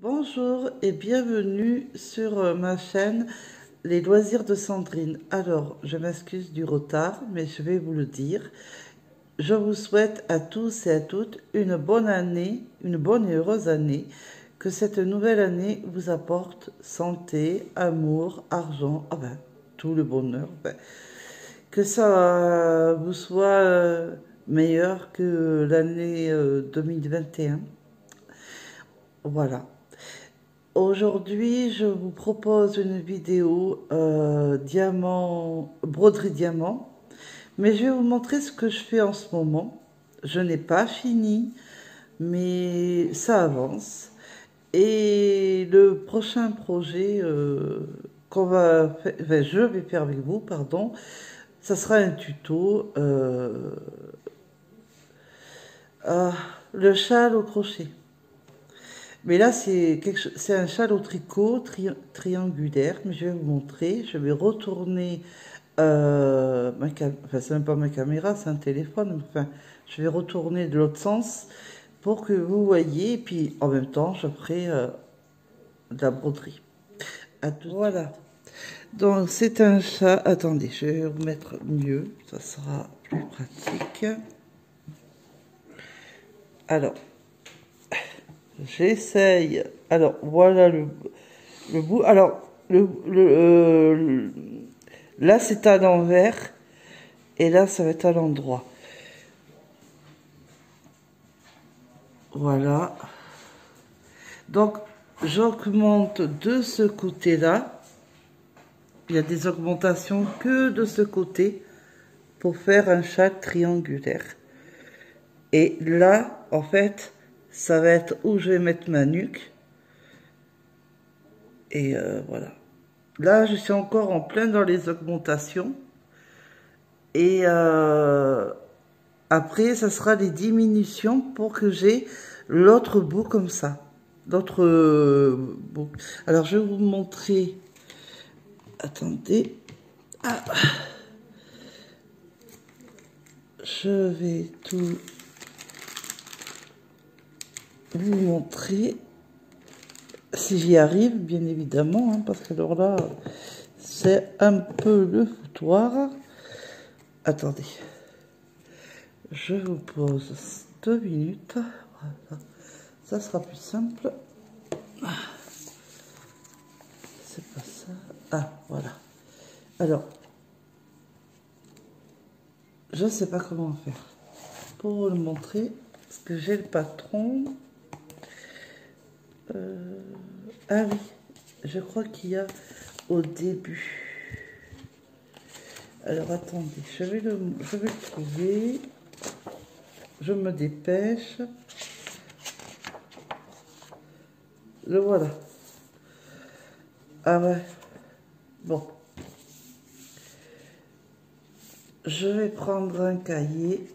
Bonjour et bienvenue sur ma chaîne Les Loisirs de Sandrine. Alors, je m'excuse du retard, mais je vais vous le dire. Je vous souhaite à tous et à toutes une bonne année, une bonne et heureuse année. Que cette nouvelle année vous apporte santé, amour, argent, tout le bonheur. Que ça vous soit meilleur que l'année 2021. Voilà. Aujourd'hui, je vous propose une vidéo broderie diamant, mais je vais vous montrer ce que je fais en ce moment. Je n'ai pas fini, mais ça avance. Et le prochain projet je vais faire avec vous, pardon, ça sera un tuto, ah, le châle au crochet. Mais là, c'est un châle au tricot triangulaire, mais je vais vous montrer. Je vais retourner enfin, c'est même pas ma caméra, c'est un téléphone. Enfin, je vais retourner de l'autre sens pour que vous voyez. Et puis, en même temps, je ferai de la broderie. Voilà. Donc, c'est un chat. Attendez, je vais vous mettre mieux. Ça sera plus pratique. Alors, j'essaye. Alors, voilà le bout. Alors, là, c'est à l'envers. Et là, ça va être à l'endroit. Voilà. Donc, j'augmente de ce côté-là. Il y a des augmentations que de ce côté pour faire un châle triangulaire. Et là, en fait, ça va être où je vais mettre ma nuque. Et voilà. Là, je suis encore en plein dans les augmentations. Et après, ça sera les diminutions pour que j'ai l'autre bout comme ça. L'autre bout. Alors, je vais vous montrer. Attendez. Ah. Je vais tout vous montrer. Si j'y arrive, bien évidemment, hein, parce que alors là, c'est un peu le foutoir. Attendez. Je vous pose 2 minutes. Voilà. Ça sera plus simple. C'est pas ça. Ah, voilà. Alors, je ne sais pas comment faire pour vous le montrer. Parce que j'ai le patron. Ah oui, je crois qu'il y a au début. Alors, attendez, je vais le trouver. Je me dépêche. Le voilà. Ah ouais. Bon. Je vais prendre un cahier.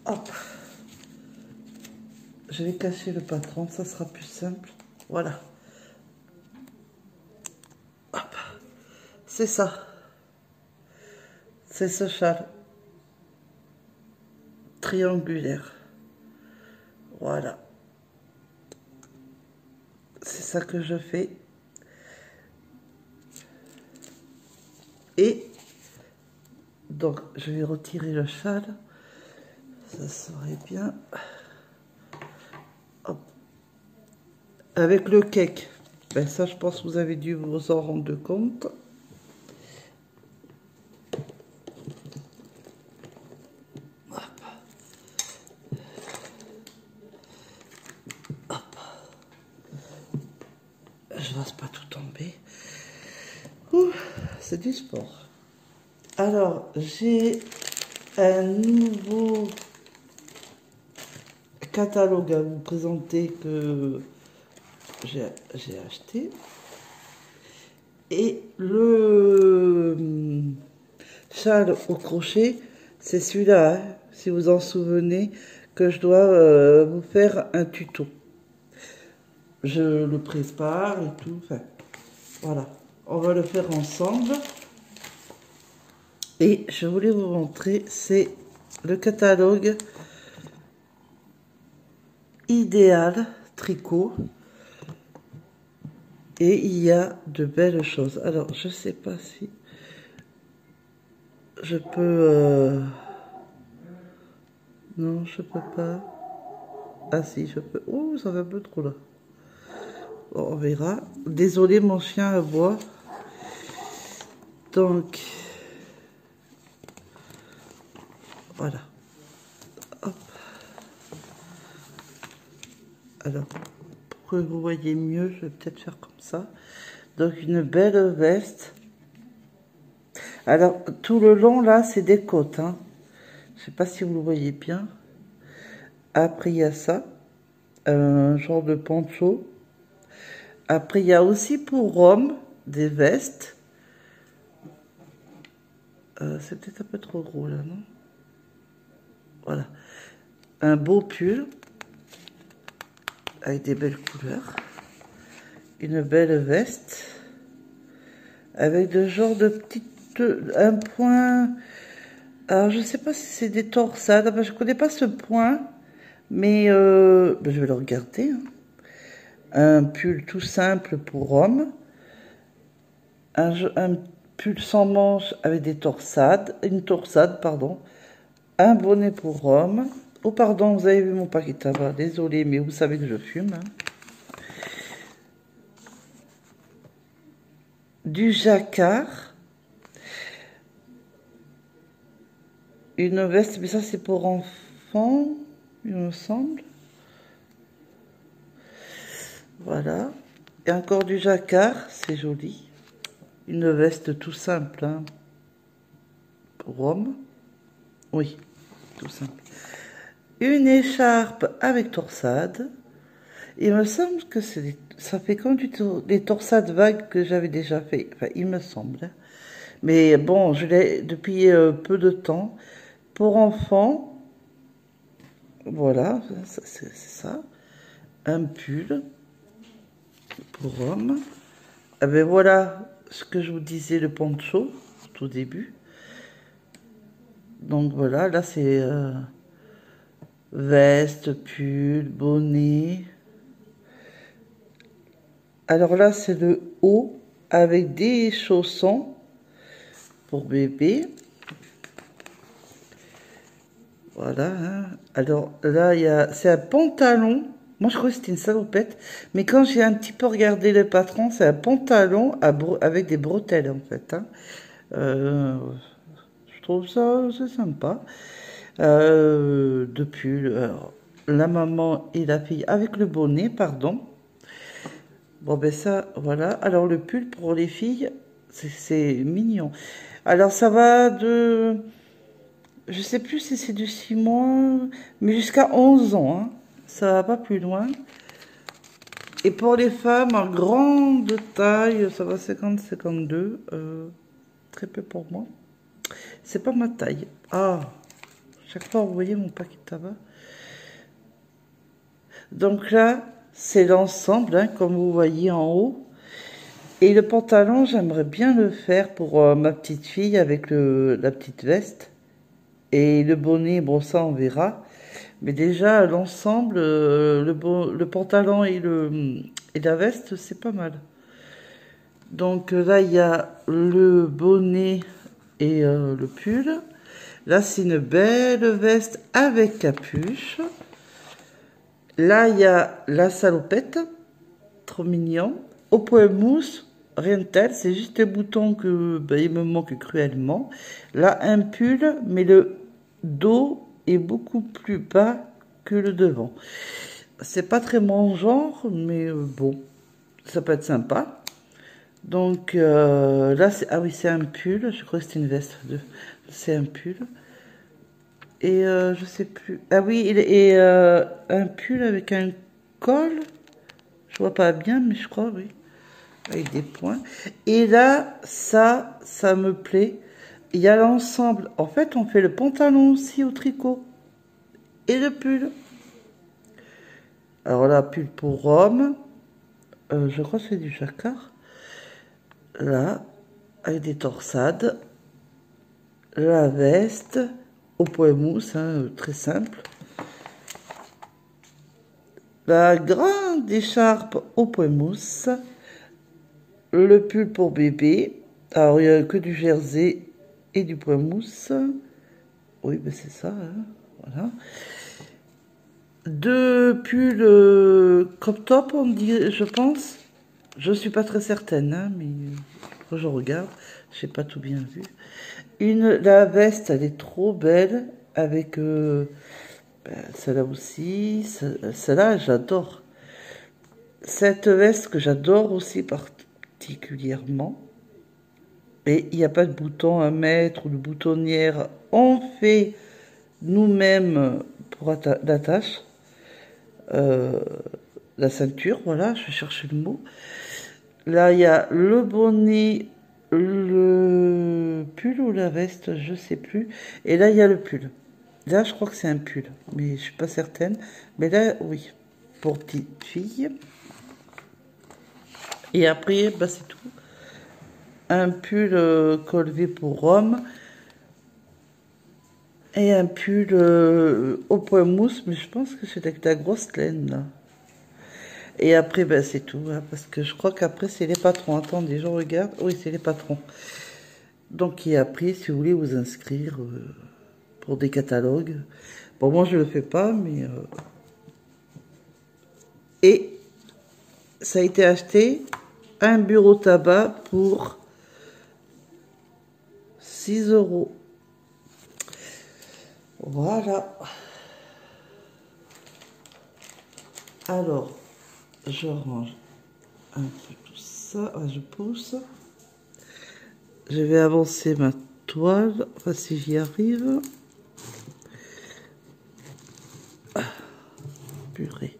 Hop. Je vais cacher le patron, ça sera plus simple. Voilà. Hop. C'est ça. C'est ce châle triangulaire. Voilà. C'est ça que je fais. Et donc, je vais retirer le châle. Ça serait bien. Hop. Avec le cake. Ben ça, je pense que vous avez dû vous en rendre compte. Hop. Hop. Je n'ose pas tout tomber. C'est du sport. Alors, j'ai un nouveau catalogue à vous présenter que j'ai acheté. Et le châle au crochet, c'est celui-là, hein, si vous en souvenez, que je dois vous faire un tuto. Je le prépare et tout. Enfin, voilà, on va le faire ensemble. Et je voulais vous montrer, c'est le catalogue idéal tricot. Et il y a de belles choses. Alors, je sais pas si je peux... Non, je peux pas. Ah si, je peux. Oh, ça va un peu trop là. Bon, on verra. Désolé, mon chien aboie. Donc, voilà. Hop. Alors, pour que vous voyez mieux, je vais peut-être faire comme ça. Donc, une belle veste. Alors, tout le long, là, c'est des côtes. Hein. Je sais pas si vous le voyez bien. Après, il y a ça. Un genre de poncho. Après, il y a aussi pour hommes des vestes. C'est peut-être un peu trop gros, là, non? Voilà. Un beau pull. Avec des belles couleurs. Une belle veste. Avec de genre de petites... Un point... Alors, je sais pas si c'est des torsades. Je connais pas ce point. Mais je vais le regarder. Hein. Un pull tout simple pour homme. Un pull sans manches avec des torsades. Une torsade, pardon. Un bonnet pour homme. Oh, pardon, vous avez vu mon paquet de tabac. Désolé, mais vous savez que je fume. Hein. Du jacquard. Une veste, mais ça c'est pour enfants, il me semble. Voilà. Et encore du jacquard, c'est joli. Une veste tout simple, hein, pour homme. Oui, tout simple. Une écharpe avec torsade. Il me semble que ça fait comme des torsades vagues que j'avais déjà fait. Enfin, il me semble. Hein. Mais bon, je l'ai depuis peu de temps. Pour enfants, voilà, c'est ça. Un pull pour homme. Ah ben voilà ce que je vous disais, le poncho, tout début. Donc voilà, là c'est veste, pull, bonnet. Alors là c'est le haut avec des chaussons pour bébé. Voilà. Hein. Alors là, c'est un pantalon. Moi, je crois que c'était une salopette. Mais quand j'ai un petit peu regardé le patron, c'est un pantalon avec des bretelles, en fait. Hein. Je trouve ça, c'est sympa. De pull. Alors, la maman et la fille avec le bonnet, pardon. Bon, ben ça, voilà. Alors, le pull pour les filles, c'est mignon. Alors, ça va de... Je sais plus si c'est de 6 mois, mais jusqu'à 11 ans. Hein. Ça va pas plus loin. Et pour les femmes en grande taille, ça va 50-52. Très peu pour moi. C'est pas ma taille. Ah, chaque fois, vous voyez mon paquet de tabac. Donc là, c'est l'ensemble, hein, comme vous voyez en haut. Et le pantalon, j'aimerais bien le faire pour ma petite fille avec la petite veste. Et le bonnet, bon ça on verra. Mais déjà l'ensemble, le pantalon et la veste, c'est pas mal. Donc là il y a le bonnet et le pull. Là c'est une belle veste avec capuche. Là il y a la salopette, trop mignon. Au point mousse, rien de tel, c'est juste les boutons que il me manque cruellement. Là un pull, mais le dos est beaucoup plus bas que le devant. C'est pas très mon genre, mais bon, ça peut être sympa. Donc là, ah oui, c'est un pull. Je crois que c'est une veste. C'est un pull. Et je sais plus. Ah oui, et un pull avec un col. Je vois pas bien, mais je crois, oui. Avec des points. Et là, ça me plaît. Il y a l'ensemble. En fait, on fait le pantalon aussi au tricot. Et le pull. Alors là, pull pour homme. Je crois que c'est du jacquard. Là, avec des torsades. La veste. au point mousse, hein, très simple. La grande écharpe au point mousse. Le pull pour bébé. Alors, il n'y a que du jersey et du point mousse. Oui, ben c'est ça, hein, voilà. Deux pulls crop top, on dit, je pense. Je suis pas très certaine, hein, mais quand je regarde, j'ai pas tout bien vu. La veste, elle est trop belle, avec celle-là aussi. Celle-là, j'adore. Cette veste que j'adore aussi particulièrement. Et il n'y a pas de bouton à mettre ou de boutonnière. On fait nous-mêmes pour l'attache. La ceinture, voilà, je vais chercher le mot. Là, il y a le bonnet, le pull ou la veste, je sais plus. Et là, il y a le pull. Là, je crois que c'est un pull, mais je suis pas certaine. Mais là, oui, pour petite fille. Et après, bah, c'est tout. Un pull col V pour homme. Et un pull au point mousse, mais je pense que c'est avec la grosse laine, là. Et après, ben, c'est tout, hein, parce que je crois qu'après, c'est les patrons. Attendez, je regarde. Oui, c'est les patrons. Donc, et après, si vous voulez vous inscrire pour des catalogues. Bon, moi, je le fais pas, mais... Et ça a été acheté un bureau tabac pour 6 euros. Voilà. Alors, je range un peu tout ça. Ah, je pousse. Je vais avancer ma toile. Enfin, si j'y arrive. Ah, purée.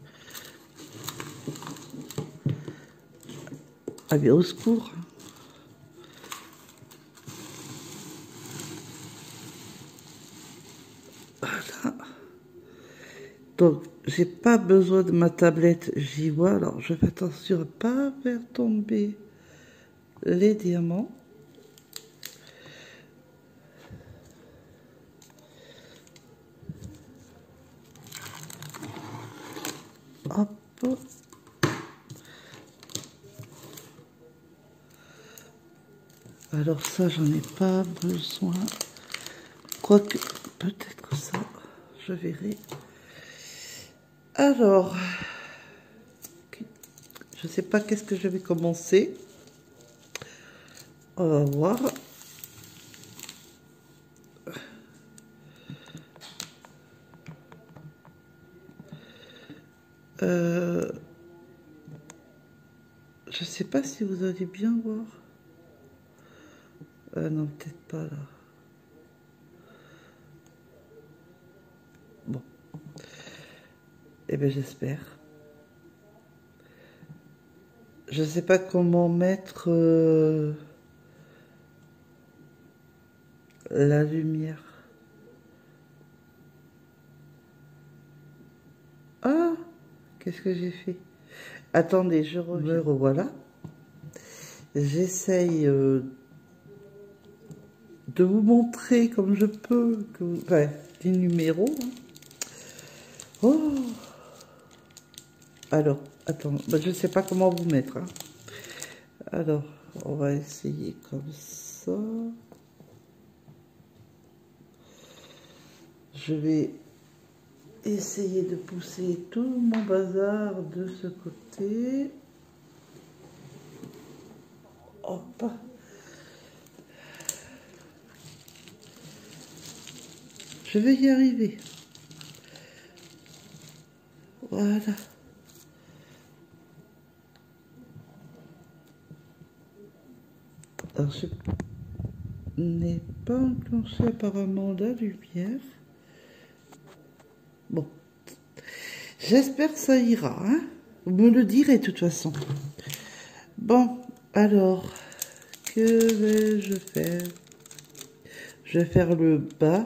Ah bien, au secours. Voilà. Donc, j'ai pas besoin de ma tablette, j'y vois. Alors, je fais attention à ne pas faire tomber les diamants. Hop. Alors ça, j'en ai pas besoin. Quoique, peut-être ça, je verrai. Alors, je sais pas qu'est-ce que je vais commencer. On va voir. Je sais pas si vous allez bien voir. Non, peut-être pas là. Bon. Eh bien, j'espère. Je sais pas comment mettre la lumière. Ah, qu'est-ce que j'ai fait? Attendez, je reviens. Me revoilà. J'essaye de vous montrer comme je peux enfin, les numéros. Hein. Oh. Alors, attends, bah, je ne sais pas comment vous mettre. Hein. Alors, on va essayer comme ça. Je vais essayer de pousser tout mon bazar de ce côté. Hop. Je vais y arriver. Voilà. Alors, je n'ai pas enclenché apparemment la lumière. Bon. J'espère que ça ira. Hein, vous me le direz de toute façon. Bon, alors, que vais-je faire? Je vais faire le bas.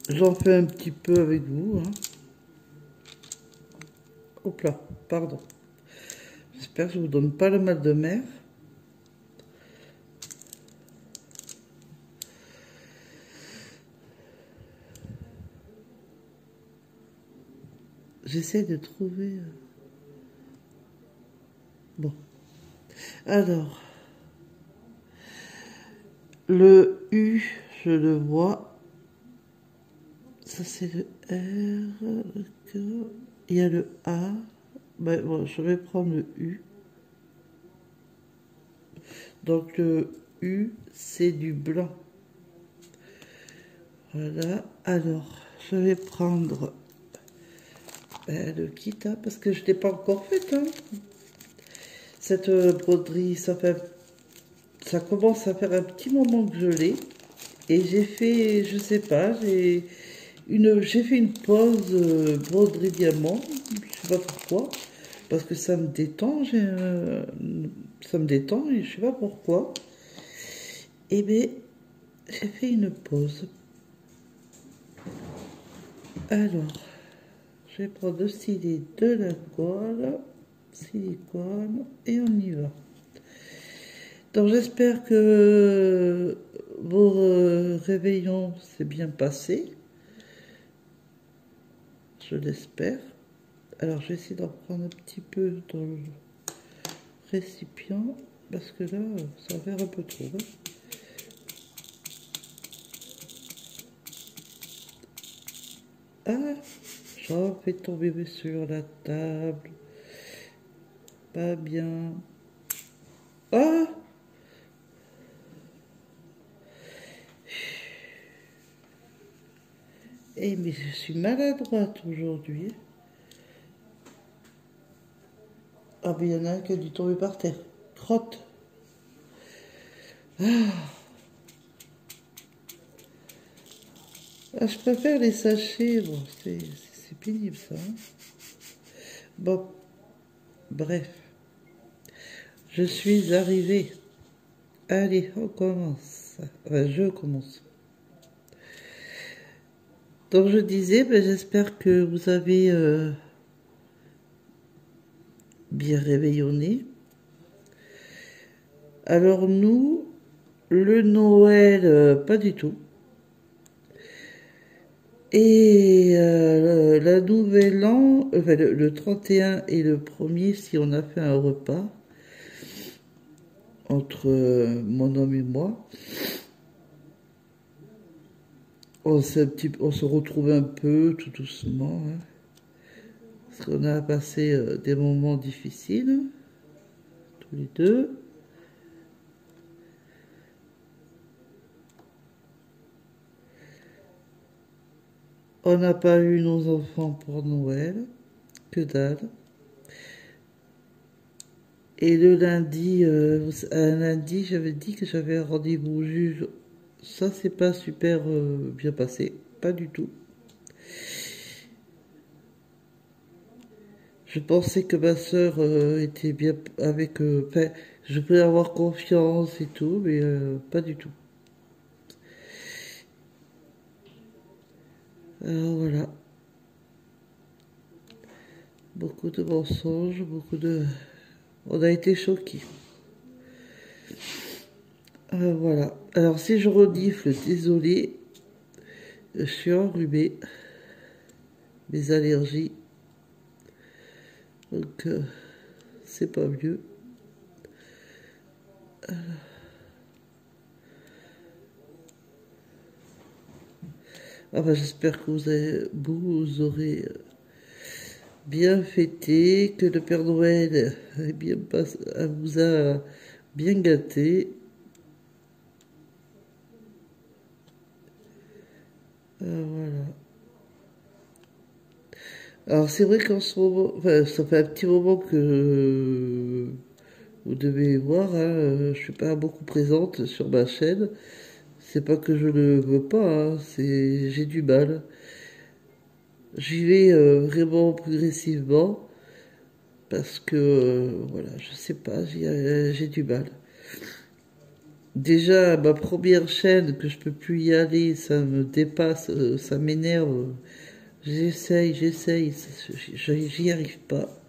J'en fais un petit peu avec vous. Hein. Hop là, pardon. J'espère que je ne vous donne pas le mal de mer. J'essaie de trouver... Bon. Alors, le U, je le vois. Ça, c'est le R, le K. Il y a le A. Ben, bon, je vais prendre le U. Donc, le U, c'est du blanc. Voilà. Alors, je vais prendre le kit, hein, parce que je ne l'ai pas encore fait. Hein. Cette broderie, ça commence à faire un petit moment que je l'ai. Et j'ai fait, je sais pas, j'ai fait une pause broderie diamant, je sais pas pourquoi, parce que ça me détend, ça me détend et je sais pas pourquoi. Et bien, j'ai fait une pause. Alors, je vais prendre le stylet de la colle, silicone, et on y va. Donc j'espère que vos réveillons s'est bien passé. Je l'espère. Alors je vais essayer d'en prendre un petit peu dans le récipient parce que là ça va faire un peu trop. Hein. Ah, j'en fais tomber sur la table. Pas bien. Ah, eh mais je suis maladroite aujourd'hui. Ah mais il y en a un qui a dû tomber par terre. Crotte. Ah, je préfère les sachets. Bon, c'est pénible ça. Hein. Bon, bref. Je suis arrivée. Allez, on commence. Enfin, je commence. Donc je disais, ben, j'espère que vous avez bien réveillonné. Alors nous, le Noël, pas du tout. Et la Nouvelle An, enfin, le 31 et le 1er, si on a fait un repas entre mon homme et moi, on se retrouve un peu tout doucement. Hein, parce qu'on a passé des moments difficiles, tous les deux. On n'a pas eu nos enfants pour Noël, que dalle. Et le lundi, un lundi, j'avais dit que j'avais un rendez-vous au juge. Ça, c'est pas super bien passé, pas du tout. Je pensais que ma sœur était bien avec... enfin, je pouvais avoir confiance et tout, mais pas du tout. Alors voilà, beaucoup de mensonges, beaucoup de... On a été choqués. Voilà. Alors si je renifle, désolé, je suis enrhumée, mes allergies, donc c'est pas mieux. Enfin, j'espère que vous aurez bien fêté, que le Père Noël vous a bien gâté. Voilà. Alors c'est vrai qu'en ce moment, enfin, ça fait un petit moment que vous devez voir, hein, je suis pas beaucoup présente sur ma chaîne. C'est pas que je ne veux pas, hein, j'ai du mal. J'y vais vraiment progressivement parce que voilà, je sais pas, j'ai du mal. Déjà, ma première chaîne, que je peux plus y aller, ça me dépasse, ça m'énerve. J'essaye, j'y arrive pas.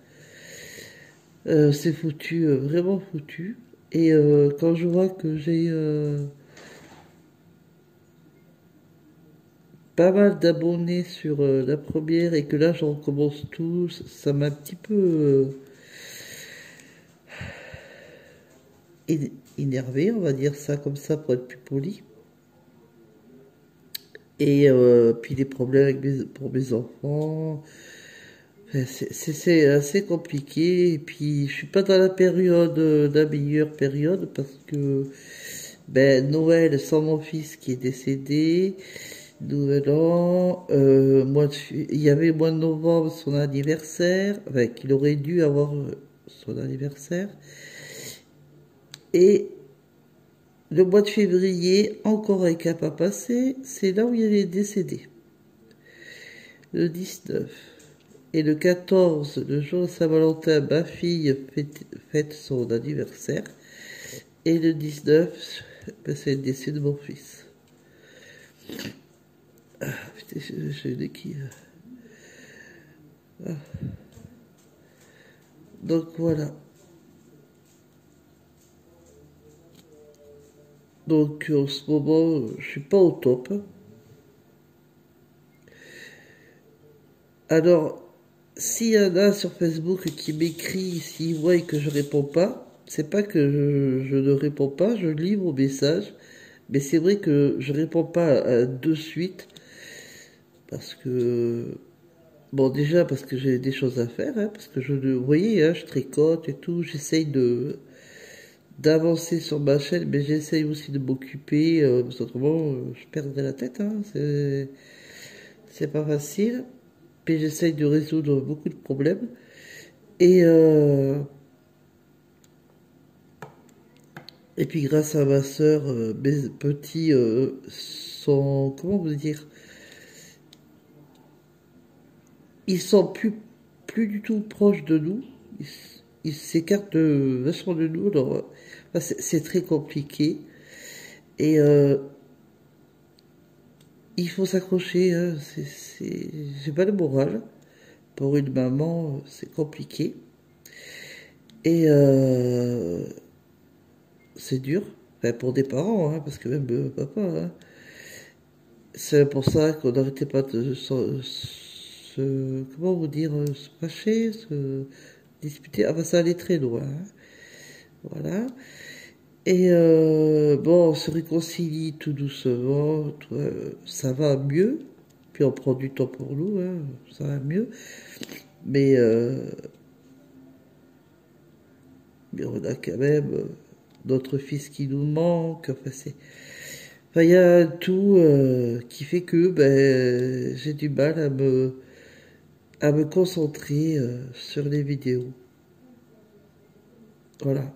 C'est foutu, vraiment foutu. Et quand je vois que j'ai pas mal d'abonnés sur la première et que là j'en recommence tous, ça m'a un petit peu énervé, on va dire ça comme ça pour être plus poli. Et puis des problèmes avec pour mes enfants. Enfin, c'est assez compliqué. Et puis je suis pas dans la période, la meilleure période parce que ben, Noël sans mon fils qui est décédé, Nouvel An, il y avait le mois de novembre son anniversaire, enfin, qu'il aurait dû avoir son anniversaire. Et le mois de février, encore un cap à passer, c'est là où il est décédé, le 19. Et le 14, le jour de Saint-Valentin, ma fille fête son anniversaire. Et le 19, ben, c'est le décès de mon fils. Ah, putain, j'ai des qui. Ah. Donc voilà. Donc en ce moment, je suis pas au top. Alors, s'il y en a sur Facebook qui m'écrit, s'ils voient que je réponds pas, c'est pas que je ne réponds pas, je lis vos messages, mais c'est vrai que je réponds pas de suite parce que bon déjà parce que j'ai des choses à faire, hein, parce que vous voyez, hein, je tricote et tout, j'essaye de d'avancer sur ma chaîne, mais j'essaye aussi de m'occuper, parce qu'autrement je perdrais la tête, hein, c'est pas facile. Puis j'essaye de résoudre beaucoup de problèmes. Et, euh, et puis grâce à ma sœur, mes petits sont, comment vous dire, ils sont plus du tout proches de nous. Ils s'écartent vachement de nous. Alors, enfin, c'est très compliqué. Et il faut s'accrocher. Hein, j'ai pas le moral. Pour une maman, c'est compliqué. Et c'est dur. Enfin, pour des parents, hein, parce que même papa, hein. C'est pour ça qu'on n'arrêtait pas de comment vous dire, se fâcher, se disputer. Ah bah ça allait très loin, hein. Voilà. Et bon, on se réconcilie tout doucement, ça va mieux. Puis on prend du temps pour nous, hein, ça va mieux. Mais, mais on a quand même notre fils qui nous manque. Enfin, enfin, il y a tout qui fait que ben, j'ai du mal à me concentrer sur les vidéos. Voilà.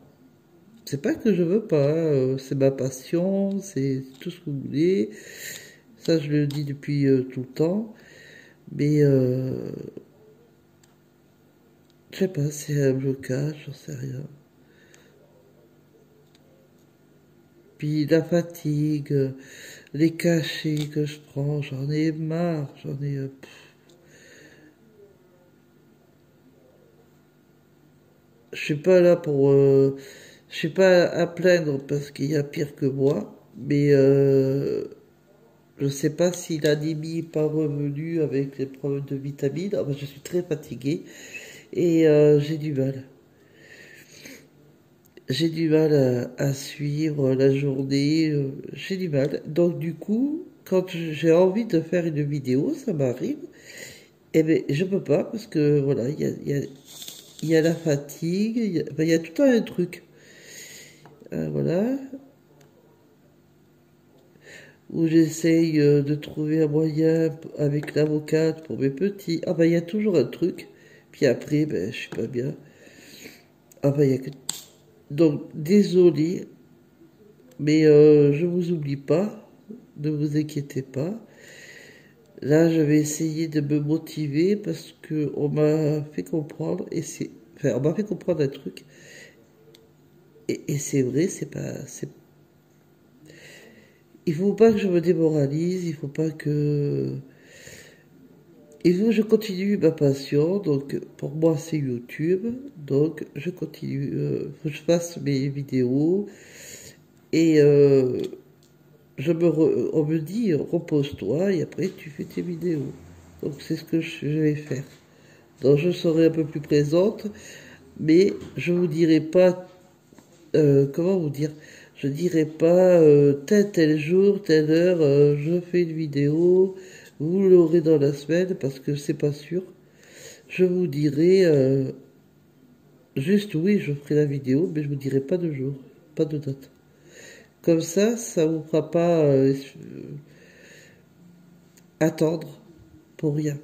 C'est pas que je veux pas, hein, c'est ma passion, c'est tout ce que vous voulez. Ça, je le dis depuis tout le temps. Mais je sais pas, c'est un blocage, j'en sais rien. Puis la fatigue, les cachets que je prends, j'en ai marre, j'en ai. Je suis pas là pour. Je suis pas à plaindre parce qu'il y a pire que moi, mais je sais pas si l'anémie n'est pas revenue avec les problèmes de vitamines. Ah ben, je suis très fatiguée et j'ai du mal. J'ai du mal à suivre la journée, j'ai du mal. Donc du coup, quand j'ai envie de faire une vidéo, ça m'arrive, et ben je peux pas parce que voilà, il y a la fatigue, ben, il y a tout un truc. Voilà, où j'essaye de trouver un moyen avec l'avocate pour mes petits. Ah ben il y a toujours un truc. Puis après, ben je suis pas bien. Ah ben il y a que... Donc désolé, mais je vous oublie pas, ne vous inquiétez pas. Là, je vais essayer de me motiver parce que on m'a fait comprendre enfin, on m'a fait comprendre un truc et c'est vrai, c'est pas, il faut pas que je me démoralise, il faut pas que, il faut que je continue ma passion. Donc pour moi, c'est YouTube, donc je continue, faut que je fasse mes vidéos et on me dit repose-toi et après tu fais tes vidéos. Donc c'est ce que je vais faire. Donc je serai un peu plus présente, mais je vous dirai pas, comment vous dire, je dirai pas tel jour, telle heure, je fais une vidéo, vous l'aurez dans la semaine parce que c'est pas sûr. Je vous dirai juste oui, je ferai la vidéo, mais je vous dirai pas de jour, pas de date. Comme ça vous fera pas attendre pour rien.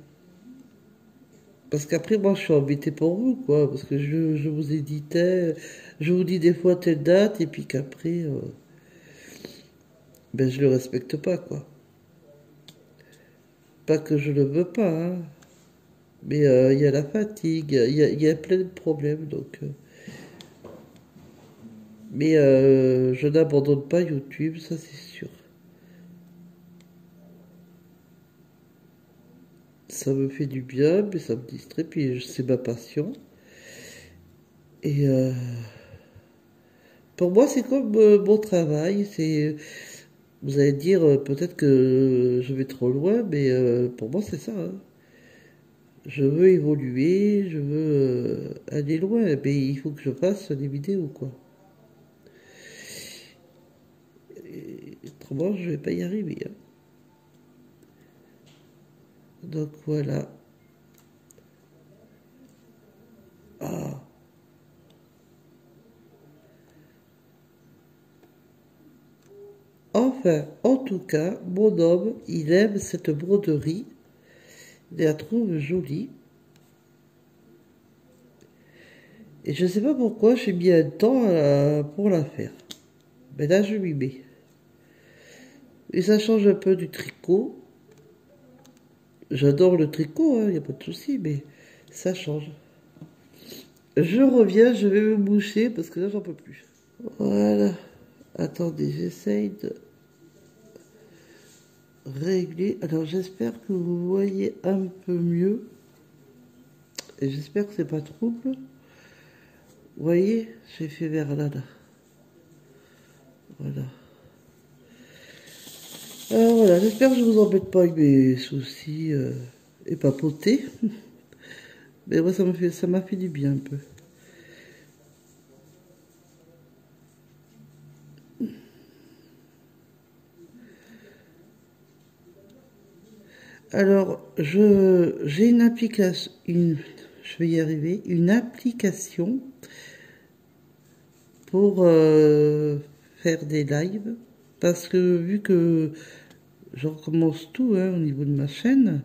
Parce qu'après, moi, je suis embêté pour vous, quoi. Parce que je vous ai dit je vous dis des fois telle date, et puis qu'après, ben, je le respecte pas, quoi. Pas que je le veux pas, hein. Mais il y a la fatigue, il y a plein de problèmes, donc. Mais je n'abandonne pas YouTube, ça c'est sûr. Ça me fait du bien, mais ça me distrait, puis c'est ma passion. Et pour moi, c'est comme mon travail. Vous allez dire peut-être que je vais trop loin, mais pour moi, c'est ça, hein. Je veux évoluer, je veux aller loin, mais il faut que je fasse des vidéos, quoi. Autrement, je vais pas y arriver, hein. Donc voilà. Ah, enfin, en tout cas, mon homme, il aime cette broderie. Il la trouve jolie. Et je sais pas pourquoi j'ai mis un temps pour la faire. Mais là, je m'y mets. Et ça change un peu du tricot. J'adore le tricot, hein, y a pas de souci, mais ça change. Je reviens, je vais me boucher parce que là, j'en peux plus. Voilà. Attendez, j'essaye de régler. Alors, j'espère que vous voyez un peu mieux. Et j'espère que c'est pas trouble. Vous voyez, j'ai fait vers là, là. Voilà. Alors voilà, j'espère que je vous embête pas avec mes soucis et papoter. Mais moi, ça m'a fait du bien un peu. Alors, j'ai une application, je vais y arriver, une application pour faire des lives. Parce que vu que je recommence tout hein, au niveau de ma chaîne,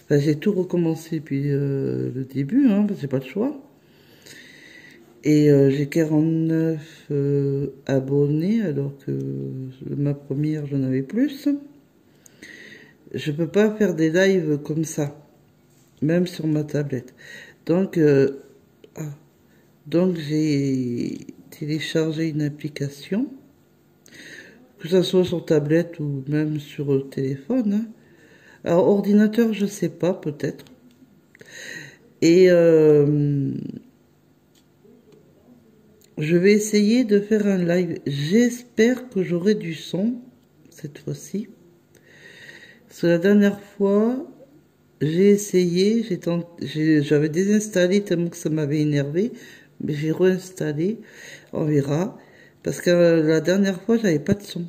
enfin, j'ai tout recommencé depuis le début, hein, parce que j'ai pas le choix. Et j'ai 49 abonnés, alors que ma première, j'en avais plus. Je peux pas faire des lives comme ça, même sur ma tablette. Donc, ah, donc j'ai téléchargé une application, que ce soit sur tablette ou même sur téléphone, hein. Alors, ordinateur, je sais pas, peut-être. Et je vais essayer de faire un live. J'espère que j'aurai du son cette fois-ci. Parce que la dernière fois, j'ai essayé, j'avais désinstallé tellement que ça m'avait énervé, mais j'ai réinstallé. On verra. Parce que la dernière fois, j'avais pas de son.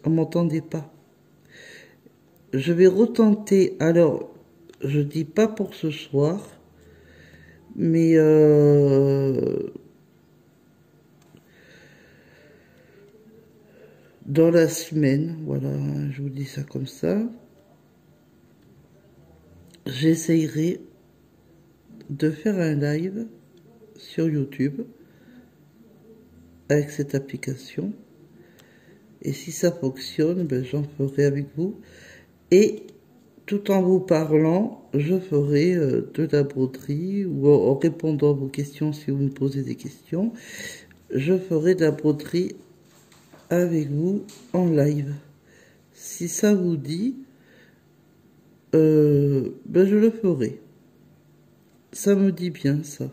On m'entendait pas. Je vais retenter. Alors, je dis pas pour ce soir, mais dans la semaine, voilà, je vous dis ça comme ça, j'essayerai de faire un live sur YouTube avec cette application. Et si ça fonctionne, ben, j'en ferai avec vous. Et tout en vous parlant, je ferai de la broderie ou en répondant à vos questions si vous me posez des questions. Je ferai de la broderie avec vous en live. Si ça vous dit, ben je le ferai. Ça me dit bien ça.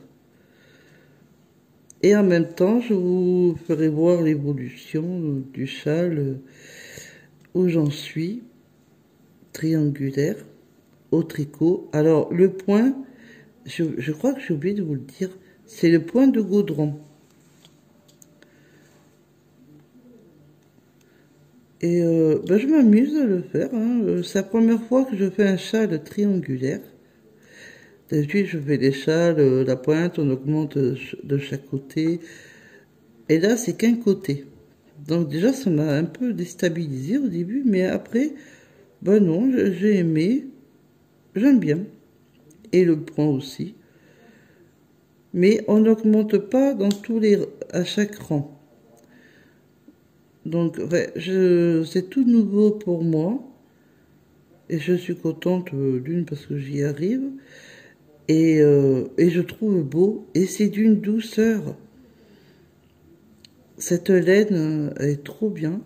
Et en même temps, je vous ferai voir l'évolution du châle où j'en suis, triangulaire, au tricot. Alors, le point, je crois que j'ai oublié de vous le dire, c'est le point de goudron. Et ben, je m'amuse à le faire. Hein. C'est la première fois que je fais un châle triangulaire. D'habitude, je fais des châles, la pointe, on augmente de chaque côté. Et là, c'est qu'un côté. Donc déjà, ça m'a un peu déstabilisé au début, mais après, ben non, j'ai aimé, j'aime bien. Et le point aussi. Mais on n'augmente pas dans à chaque rang. Donc, ouais, c'est tout nouveau pour moi. Et je suis contente d'une parce que j'y arrive. Et je trouve beau. Et c'est d'une douceur. Cette laine, elle est trop bien.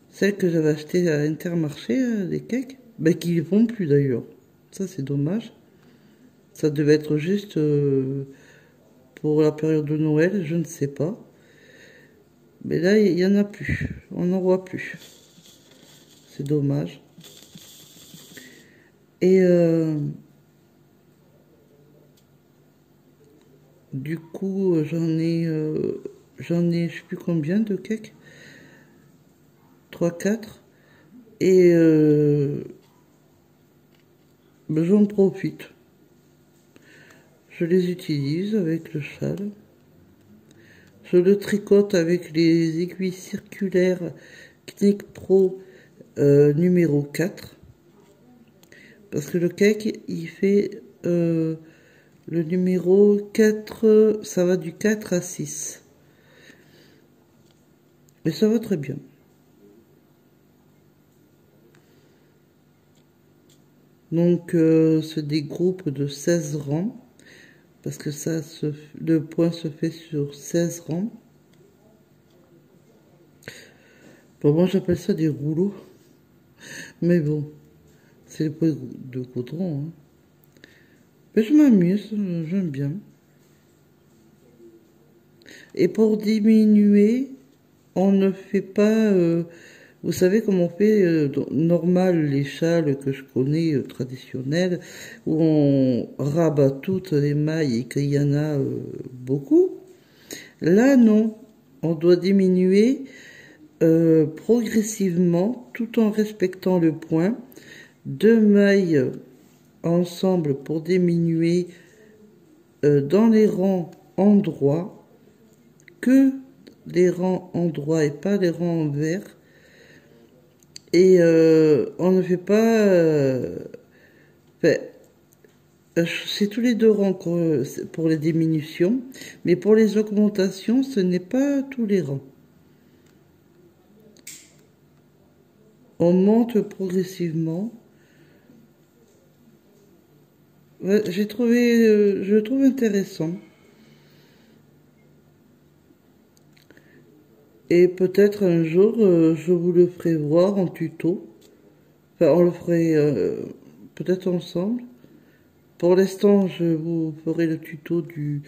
Celle que j'avais achetée à Intermarché, les cakes, ben, qui ne vont plus d'ailleurs. Ça, c'est dommage. Ça devait être juste pour la période de Noël, je ne sais pas. Mais là, il n'y en a plus. On n'en voit plus. C'est dommage. Et du coup, je sais plus combien de cakes. 3, 4. Et ben, j'en profite. Je les utilise avec le châle. Je le tricote avec les aiguilles circulaires Knick Pro numéro 4. Parce que le cake, il fait le numéro 4, ça va du 4 à 6. Mais ça va très bien. Donc, c'est des groupes de 16 rangs. Parce que le point se fait sur 16 rangs. Bon, moi, j'appelle ça des rouleaux. Mais bon, c'est le point de goudron. Hein. Mais je m'amuse, j'aime bien. Et pour diminuer, on ne fait pas... vous savez comment on fait normal les châles que je connais traditionnels, où on rabat toutes les mailles et qu'il y en a beaucoup. Là, non. On doit diminuer progressivement, tout en respectant le point. 2 mailles ensemble pour diminuer dans les rangs endroits, que les rangs endroits et pas les rangs envers. Et on ne fait pas... c'est tous les 2 rangs pour les diminutions, mais pour les augmentations, ce n'est pas tous les rangs. On monte progressivement. Ouais, je le trouve intéressant. Et peut-être un jour, je vous le ferai voir en tuto. Enfin, on le ferait peut-être ensemble. Pour l'instant, je vous ferai le tuto du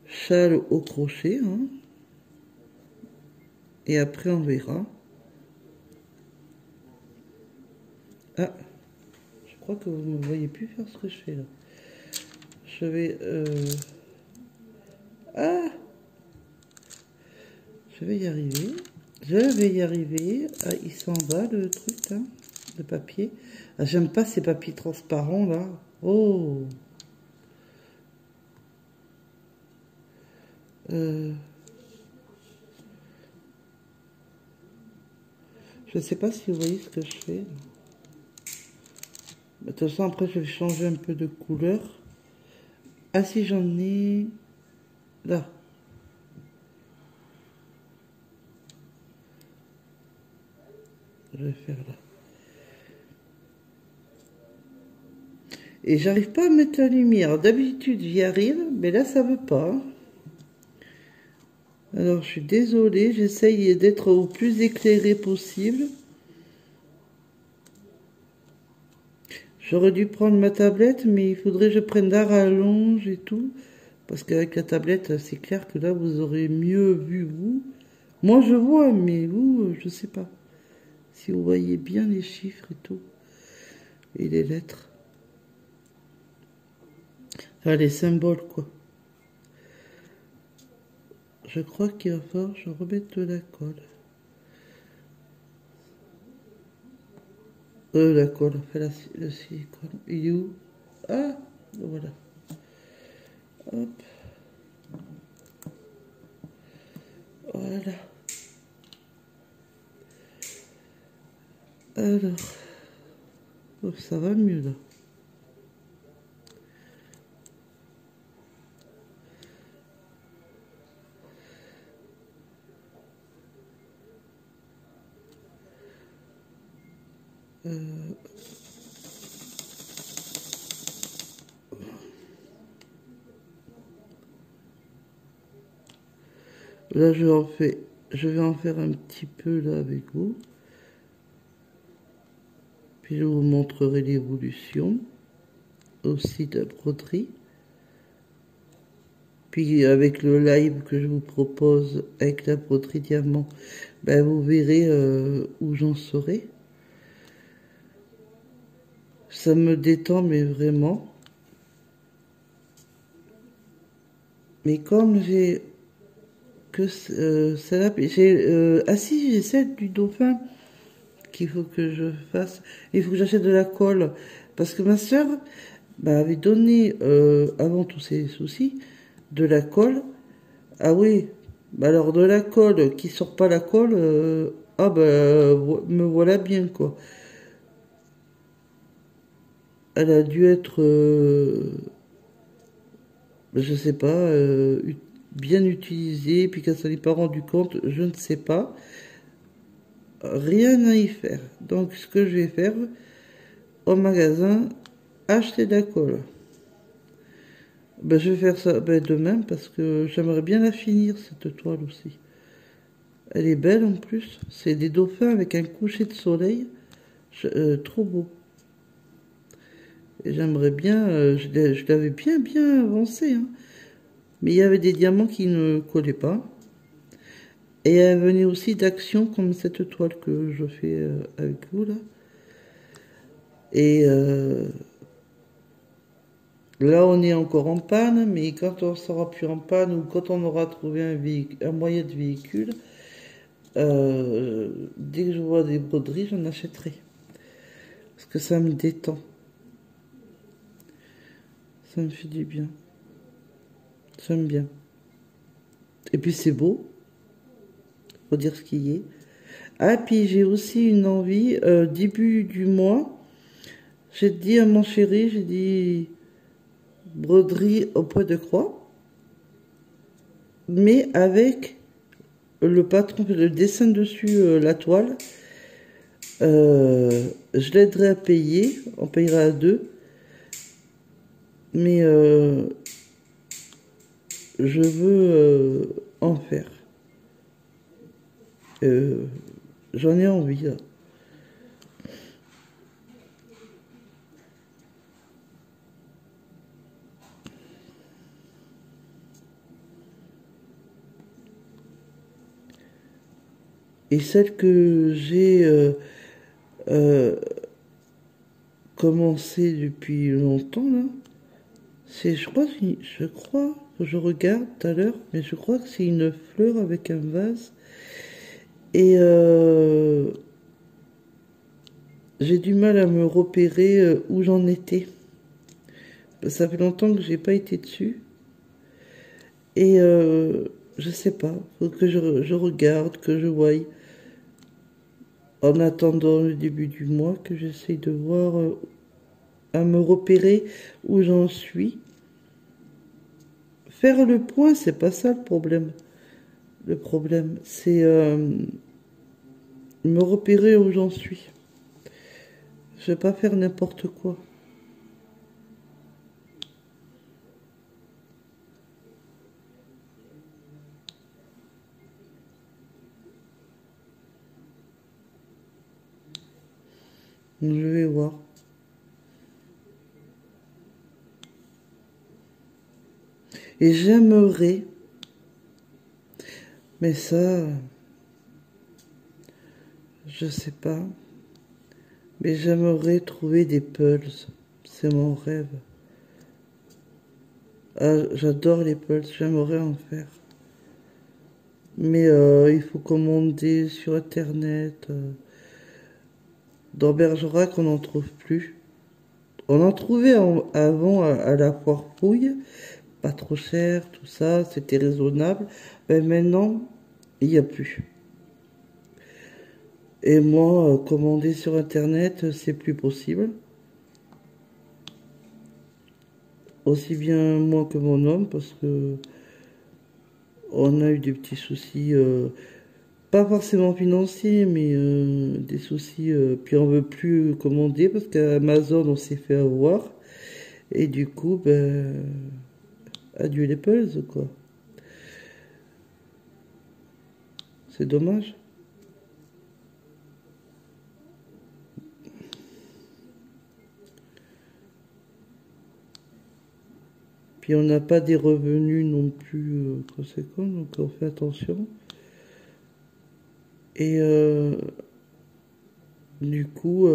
châle au crochet. Hein. Et après, on verra. Ah, je crois que vous ne me voyez plus faire ce que je fais là. Je vais... Ah, je vais y arriver. Je vais y arriver. Ah, il s'en va le truc là, le papier. Ah, j'aime pas ces papiers transparents là. Oh. Je ne sais pas si vous voyez ce que je fais. De toute façon, après, je vais changer un peu de couleur. Ah, si j'en ai... Là. Je vais faire là. Et j'arrive pas à mettre la lumière. D'habitude, j'y arrive, mais là, ça veut pas. Alors, je suis désolée. J'essaye d'être au plus éclairé possible. J'aurais dû prendre ma tablette, mais il faudrait que je prenne la rallonge et tout. Parce qu'avec la tablette, c'est clair que là, vous aurez mieux vu, vous. Moi, je vois, mais vous, je sais pas. Si vous voyez bien les chiffres et tout, et les lettres. Ah, les symboles, quoi. Je crois qu'il va falloir que je remette de la colle. La colle, enfin le silicone. Il est où? Ah, voilà. Hop, voilà. Alors, oh, ça va mieux là. Là, je vais en faire un petit peu là avec vous. Puis je vous montrerai l'évolution aussi de la broderie. Puis avec le live que je vous propose avec la broderie diamant, ben vous verrez où j'en serai. Ça me détend, mais vraiment. Mais comme j'ai que celle-là, ah si, j'ai celle du dauphin qu'il faut que je fasse. Il faut que j'achète de la colle. Parce que ma soeur avait donné, avant tous ces soucis, de la colle. Ah oui, bah alors de la colle qui sort pas la colle, me voilà bien quoi. Elle a dû être, je sais pas, bien utilisée, puis qu'elle s'en est pas rendu compte, je ne sais pas. Rien à y faire. Donc ce que je vais faire au magasin, acheter de la colle. Ben, je vais faire ça demain parce que j'aimerais bien la finir cette toile aussi. Elle est belle en plus. C'est des dauphins avec un coucher de soleil. Trop beau. Et j'aimerais bien, je l'avais bien avancé, hein. Mais il y avait des diamants qui ne collaient pas. Et elle venait aussi d'actions comme cette toile que je fais avec vous là. Et là, on est encore en panne, mais quand on sera plus en panne ou quand on aura trouvé un moyen de véhicule, dès que je vois des broderies, j'en achèterai. Parce que ça me détend. Ça me fait du bien. J'aime bien. Et puis c'est beau, faut dire ce qu'il y est. Ah, puis j'ai aussi une envie, début du mois, j'ai dit à mon chéri, j'ai dit broderie au point de croix, mais avec le patron, le dessin dessus, la toile. Je l'aiderai à payer, on payera à deux, mais je veux en faire. J'en ai envie là. Et celle que j'ai euh, commencé depuis longtemps là, c'est, je crois que je regarde tout à l'heure, mais je crois que c'est une fleur avec un vase. Et j'ai du mal à me repérer où j'en étais. Ça fait longtemps que j'ai pas été dessus. Et je sais pas, faut que je regarde, que je voie. En attendant le début du mois, que j'essaye de voir, à me repérer où j'en suis. Faire le point, c'est pas ça le problème. Le problème, c'est me repérer où j'en suis. Je vais pas faire n'importe quoi. Je vais voir. Et j'aimerais, mais ça, je sais pas, mais j'aimerais trouver des pulses. C'est mon rêve. Ah, j'adore les pulses, j'aimerais en faire. Mais il faut commander sur Internet. Dans Bergerac, on n'en trouve plus. On en trouvait avant à la foire Pouille, pas trop cher, tout ça, c'était raisonnable. Mais maintenant, il n'y a plus. Et moi, commander sur Internet, c'est plus possible. Aussi bien moi que mon homme, parce que on a eu des petits soucis, pas forcément financiers, mais des soucis. Puis on veut plus commander parce qu'à Amazon, on s'est fait avoir. Et du coup, ben, adieu les pulls, quoi. C'est dommage. Puis on n'a pas des revenus non plus conséquents, donc on fait attention. Et du coup,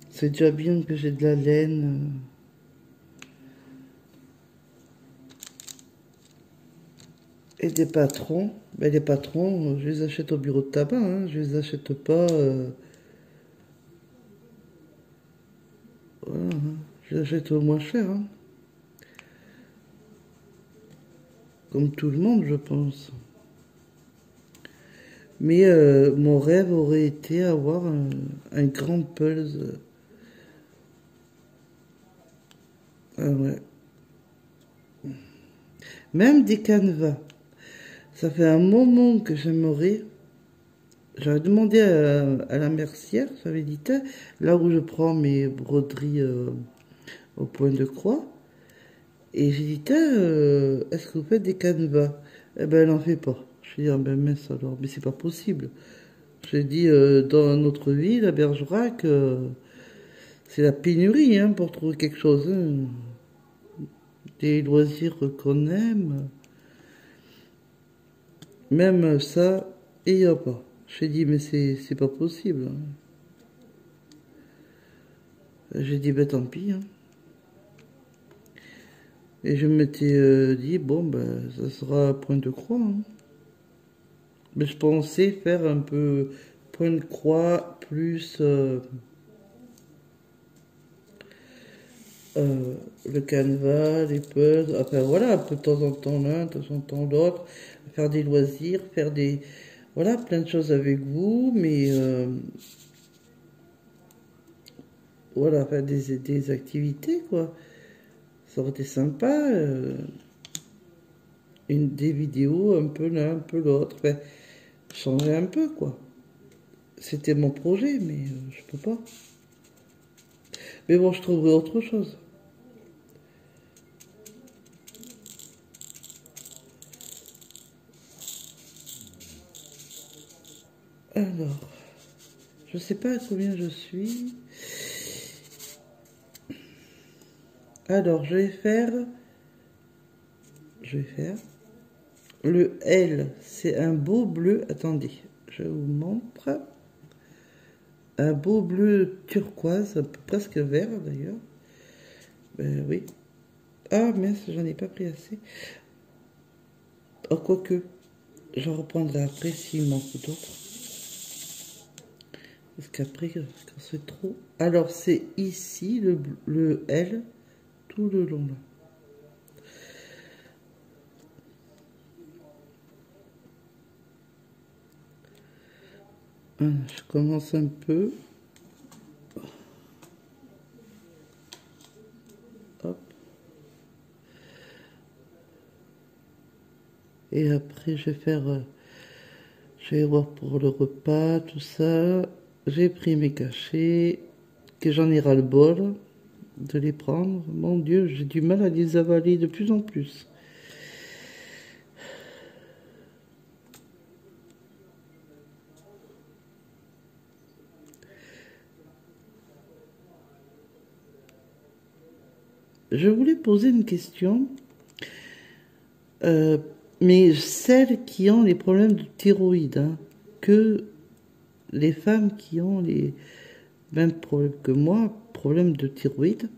c'est déjà bien que j'ai de la laine. Et des patrons. Ben, les patrons, je les achète au bureau de tabac, hein, je les achète pas. Voilà, hein, je les achète au moins cher, hein, comme tout le monde, je pense. Mais mon rêve aurait été avoir un grand pulse. Ah ouais. Même des canevas. Ça fait un moment que j'aimerais. J'avais demandé à la mercière, j'avais dit, tiens, là où je prends mes broderies au point de croix, et j'ai dit, tiens, est-ce que vous faites des canevas? Eh ben, elle n'en fait pas. Je ai dit, ah ben mince alors, mais c'est pas possible. J'ai dit, dans notre ville, à Bergerac, c'est la pénurie hein, pour trouver quelque chose. Hein. Des loisirs qu'on aime, même ça, il n'y a pas. J'ai dit, mais c'est pas possible. Hein. J'ai dit, ben tant pis. Hein. Et je m'étais dit, bon, ben, ça sera point de croix. Hein. Mais je pensais faire un peu point de croix plus le canevas, les puzzles. Enfin voilà, un peu de temps en temps l'un, de temps en temps l'autre. Faire des loisirs, faire des. Voilà, plein de choses avec vous, mais voilà, faire des activités, quoi. Ça aurait été sympa. Des vidéos un peu l'un, un peu l'autre. Enfin, changer un peu, quoi. C'était mon projet, mais je peux pas. Mais bon, je trouverai autre chose. Alors, je sais pas à combien je suis. Alors, je vais faire le L. C'est un beau bleu. Attendez, je vous montre. Un beau bleu turquoise, presque vert d'ailleurs. Ben oui. Ah mince, j'en ai pas pris assez. Oh, quoique, j'en reprendrai après s'il manque d'autres. Parce qu'après, quand c'est trop. Alors, c'est ici le L, tout le long là. Je commence un peu. Hop. Et après, je vais voir pour le repas, tout ça. J'ai pris mes cachets, que j'en ai ras-le-bol de les prendre. Mon Dieu, j'ai du mal à les avaler de plus en plus. je voulais poser une question, euh, mais celles qui ont les problèmes de thyroïde, hein, que les femmes qui ont les mêmes problèmes que moi, problèmes de thyroïde,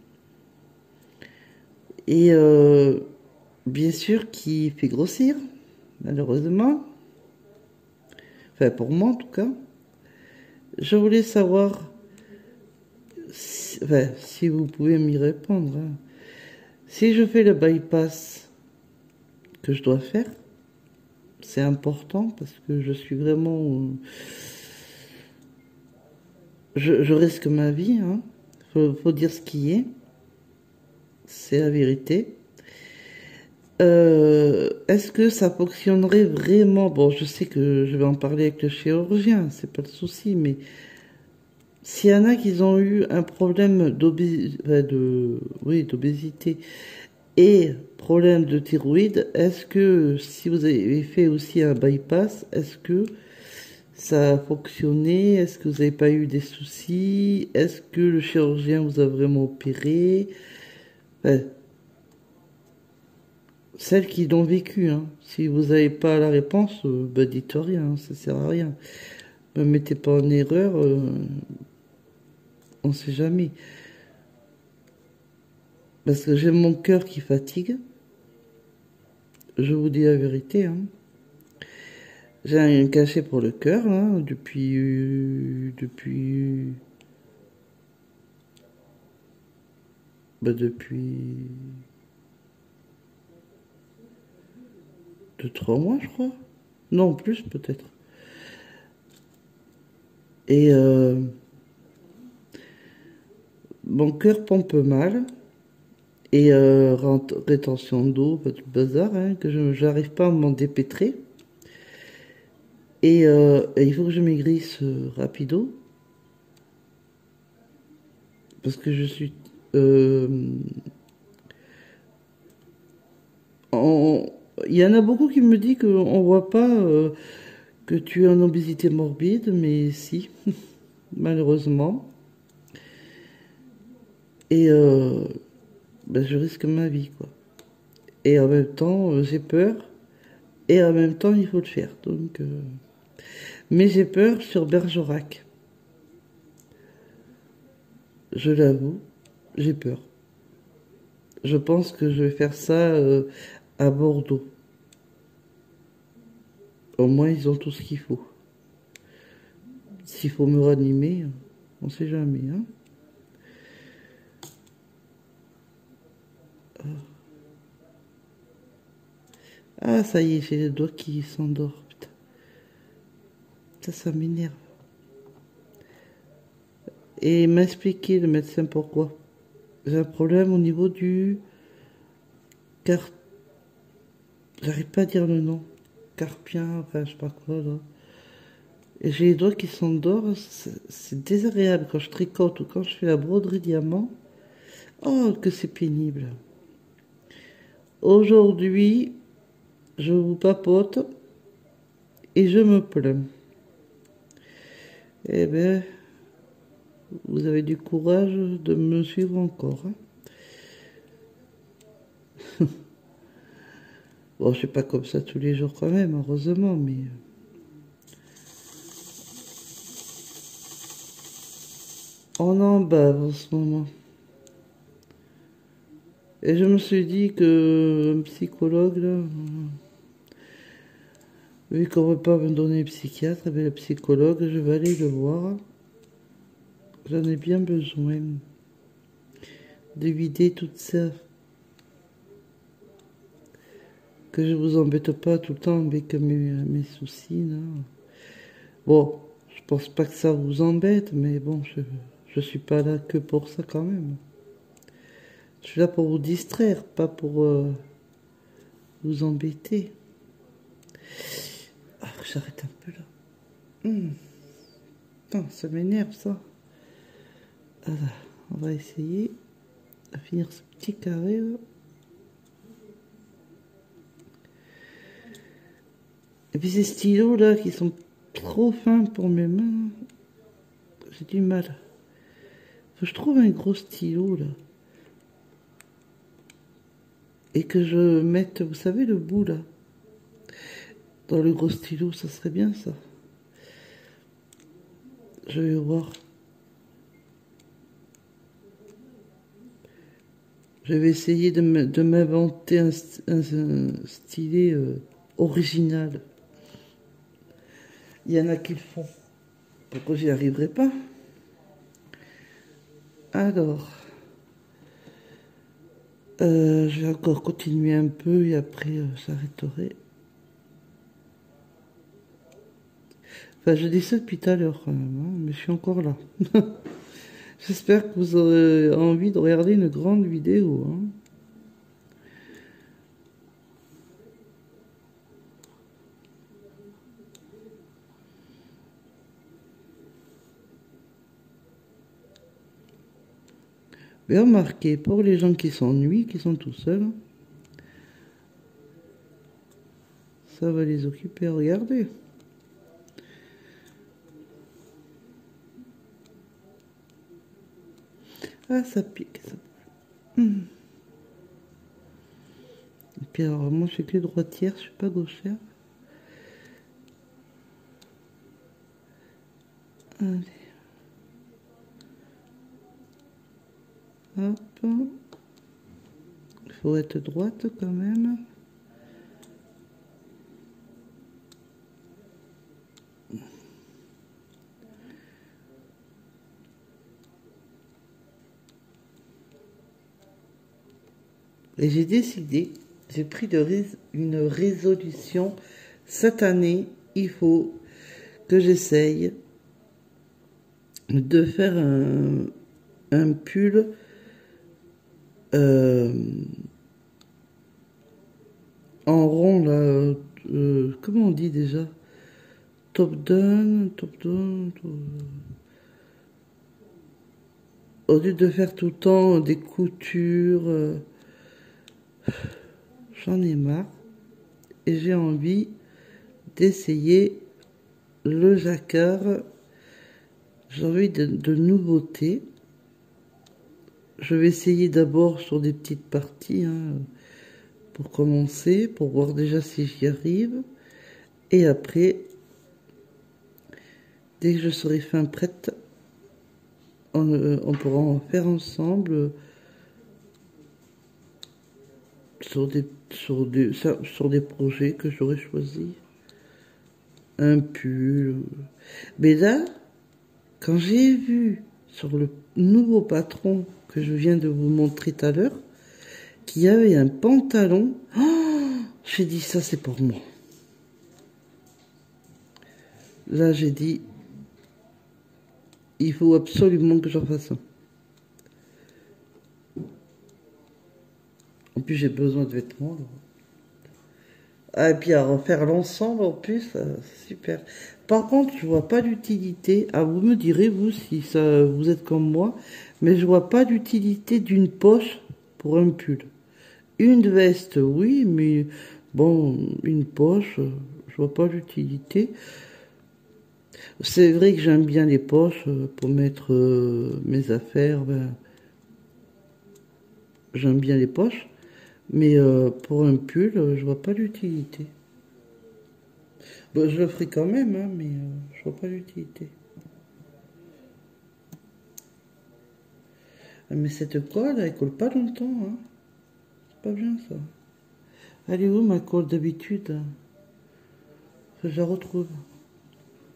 et bien sûr qui fait grossir, malheureusement, enfin pour moi en tout cas. Je voulais savoir si vous pouvez m'y répondre, hein. Si je fais le bypass que je dois faire, c'est important parce que je suis vraiment... je risque ma vie, hein. Faut dire ce qui est. C'est la vérité. Est-ce que ça fonctionnerait vraiment? Bon, je sais que je vais en parler avec le chirurgien, c'est pas le souci, mais s'il y en a qui ont eu un problème d'obésité et problème de thyroïde, est-ce que si vous avez fait aussi un bypass, est-ce que ça a fonctionné? Est-ce que vous n'avez pas eu des soucis? Est-ce que le chirurgien vous a vraiment opéré? Ouais, celles qui l'ont vécu, hein. Si vous n'avez pas la réponse, dites rien, hein, ça sert à rien. Me mettez pas en erreur, on sait jamais. Parce que j'ai mon cœur qui fatigue. Je vous dis la vérité, hein. J'ai un cachet pour le cœur, hein, depuis 2, 3 mois, je crois. Non, plus peut-être. Et mon cœur pompe mal. Et rétention d'eau, pas tout le bazar, hein, que je n'arrive pas à m'en dépêtrer. Et il faut que je maigrisse rapido. Parce que je suis... il y en a beaucoup qui me disent qu'on ne voit pas que tu es en obésité morbide, mais si, malheureusement. Et je risque ma vie, quoi. Et en même temps, j'ai peur. Et en même temps, il faut le faire. Donc, mais j'ai peur sur Bergerac. Je l'avoue, j'ai peur. Je pense que je vais faire ça à Bordeaux. Au moins, ils ont tout ce qu'il faut. S'il faut me ranimer, on sait jamais, hein. Ah, ça y est, j'ai les doigts qui s'endorment. Putain. Ça m'énerve. Et il m'a expliqué, le médecin, pourquoi. J'ai un problème au niveau du... J'arrive pas à dire le nom. Carpien, enfin, je sais pas quoi, là. Et j'ai les doigts qui s'endorment. C'est désagréable quand je tricote ou quand je fais la broderie diamant. Oh, que c'est pénible. Aujourd'hui, je vous papote et je me plains. Eh bien, vous avez du courage de me suivre encore, hein. Bon, je suis pas comme ça tous les jours quand même, heureusement, mais... On en bave en ce moment. Et je me suis dit que un psychologue, là, vu qu'on ne veut pas me donner un psychiatre, eh bien, le psychologue, je vais aller le voir. J'en ai bien besoin de vider tout ça. Que je vous embête pas tout le temps avec mes soucis, là. Bon, je pense pas que ça vous embête, mais bon, je suis pas là que pour ça quand même. Je suis là pour vous distraire, pas pour vous embêter. Ah, j'arrête un peu là. Putain, ça m'énerve ça. Alors, on va essayer de finir ce petit carré là. Et puis ces stylos là qui sont trop fins pour mes mains, j'ai du mal. Faut que je trouve un gros stylo là. et que je mette, vous savez, le bout là, dans le gros stylo, ça serait bien ça. Je vais voir. Je vais essayer de m'inventer un stylet original. Il y en a qui le font. Pourquoi j'y arriverai pas? Alors, je vais encore continuer un peu et après j'arrêterai. Enfin, je dis ça depuis tout à l'heure quand même, hein, mais je suis encore là. J'espère que vous aurez envie de regarder une grande vidéo. Hein. Mais remarquez, pour les gens qui s'ennuient, qui sont tout seuls, ça va les occuper à regarder. Ah, ça pique, ça. Et puis alors, moi, je suis que droitière, je suis pas gauchère. Allez. Hop. Il faut être droite quand même. Et j'ai décidé, j'ai pris une résolution. Cette année, il faut que j'essaye de faire un pull en rond, là. Comment on dit déjà? Top down. Au lieu de faire tout le temps des coutures, j'en ai marre. Et j'ai envie d'essayer le jacquard. J'ai envie de nouveautés. Je vais essayer d'abord sur des petites parties, hein, pour commencer, pour voir déjà si j'y arrive. Et après, dès que je serai fin prête, on pourra en faire ensemble sur des projets que j'aurais choisis. Un pull. Mais là, quand j'ai vu sur le nouveau patron que je viens de vous montrer tout à l'heure, qu'il y avait un pantalon, oh, j'ai dit ça c'est pour moi. Là j'ai dit, il faut absolument que j'en fasse un. En plus j'ai besoin de vêtements. Là. Ah, et puis à refaire l'ensemble en plus, super. Par contre, je vois pas l'utilité. Ah, vous me direz, vous, si ça, vous êtes comme moi, mais je vois pas l'utilité d'une poche pour un pull. Une veste, oui, mais bon, une poche, je vois pas l'utilité. C'est vrai que j'aime bien les poches pour mettre mes affaires. Ben, j'aime bien les poches, mais pour un pull, je vois pas l'utilité. Bon, je le ferai quand même, hein, mais je vois pas l'utilité. Ah, mais cette colle, elle colle pas longtemps, hein. C'est pas bien ça. Elle est où ma colle d'habitude? Que je la retrouve.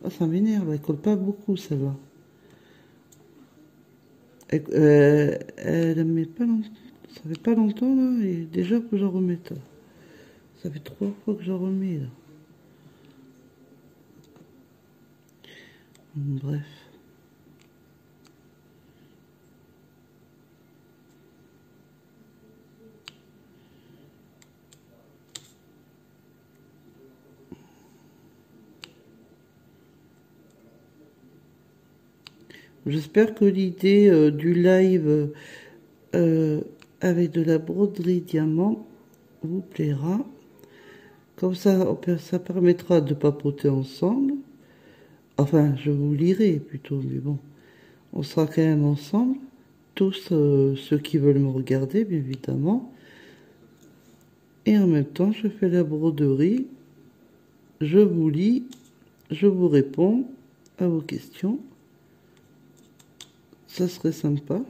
Ah, ça m'énerve, elle colle pas beaucoup celle-là. Elle met pas longtemps. Ça fait pas longtemps là, et déjà que j'en remette. Ça fait 3 fois que j'en remets là. Bref. J'espère que l'idée du live avec de la broderie diamant vous plaira. Comme ça permettra de papoter ensemble. Enfin, je vous lirai plutôt, mais bon. On sera quand même ensemble. Tous ceux qui veulent me regarder, bien évidemment. Et en même temps, je fais la broderie. Je vous lis, je vous réponds à vos questions. Ça serait sympa.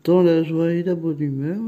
Dans la joie et la bonne humeur.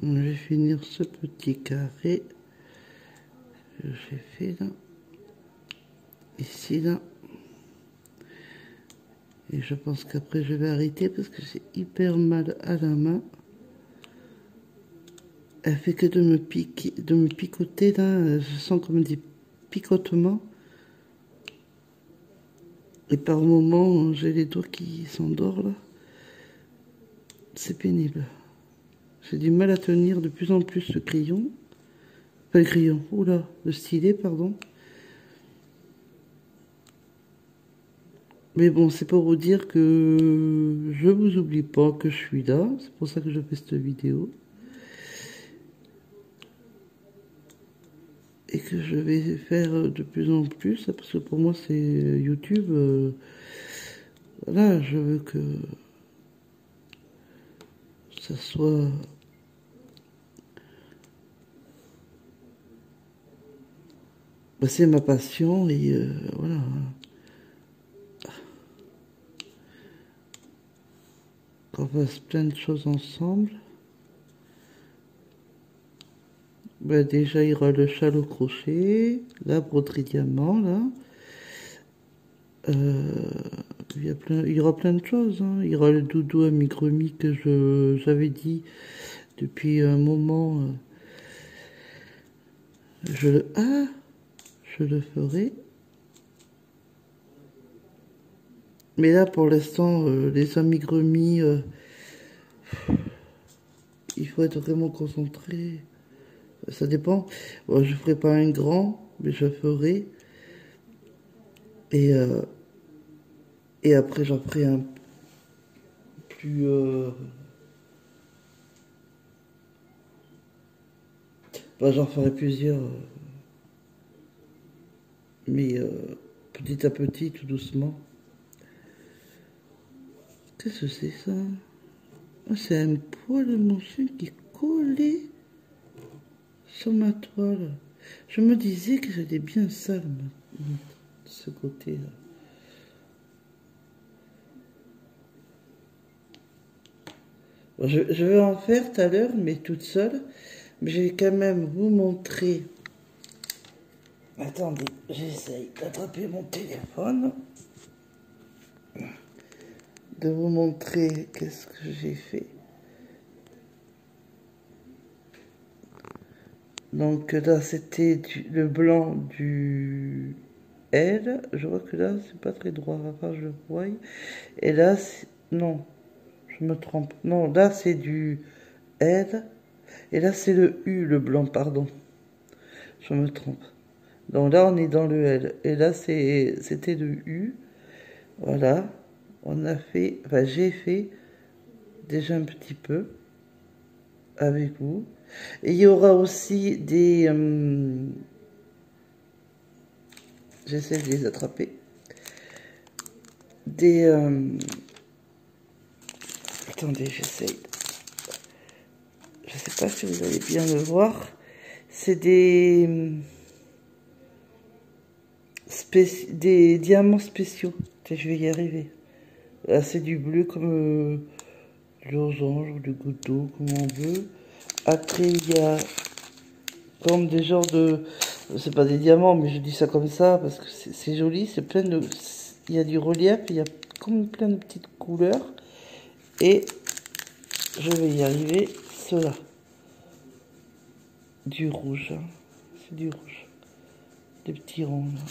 Je vais finir ce petit carré que j'ai fait là, ici là. Et je pense qu'après je vais arrêter parce que j'ai hyper mal à la main. Elle fait que de me piquer, de me picoter là. Je sens comme des picotements. Et par moments, j'ai les doigts qui s'endorment là. C'est pénible. J'ai du mal à tenir de plus en plus le crayon. Pas le crayon, oula, le stylet, pardon. Mais bon, c'est pour vous dire que je vous oublie pas, que je suis là. C'est pour ça que je fais cette vidéo. Et que je vais faire de plus en plus, parce que pour moi c'est YouTube. Voilà, je veux que ça soit... Bah, c'est ma passion et voilà. Qu'on fasse plein de choses ensemble. Bah, déjà, il y aura le châle au crochet, la broderie diamant, là. Il y aura plein de choses, hein. Il y aura le doudou amigurumi que j'avais dit depuis un moment. Je le ferai. Mais là, pour l'instant, les amigurumis, il faut être vraiment concentré. Ça dépend. Bon, je ferai pas un grand, mais je ferai. Et après, j'en ferai un plus... Bah, j'en ferai plusieurs. Mais petit à petit, tout doucement. Qu'est-ce que c'est ça? Oh, c'est un poil de mon chien qui est collé sur ma toile. Je me disais que j'étais bien sale de ce côté-là. Bon, je vais en faire tout à l'heure, mais toute seule. Mais je vais quand même vous montrer. Attendez, j'essaye d'attraper mon téléphone. De vous montrer qu'est-ce que j'ai fait. Donc là, c'était le blanc du L. Je vois que là, c'est pas très droit. Enfin, je vois. Et là, non, je me trompe. Non, là, c'est du L. Et là, c'est le U, le blanc, pardon. Je me trompe. Donc là, on est dans le L. Et là, c'était le U. Voilà. On a fait, enfin, j'ai fait déjà un petit peu avec vous. Et il y aura aussi des... j'essaie de les attraper. Des... attendez, j'essaie. Je sais pas si vous allez bien le voir. C'est des diamants spéciaux. Je vais y arriver. Là, c'est du bleu comme losange ou du goutte d'eau, comme on veut. Après, il y a comme des genres de... C'est pas des diamants, mais je dis ça comme ça parce que c'est joli, c'est plein de... Il y a du relief, il y a comme plein de petites couleurs. Et je vais y arriver, cela. Du rouge, hein. C'est du rouge. Des petits ronds, là.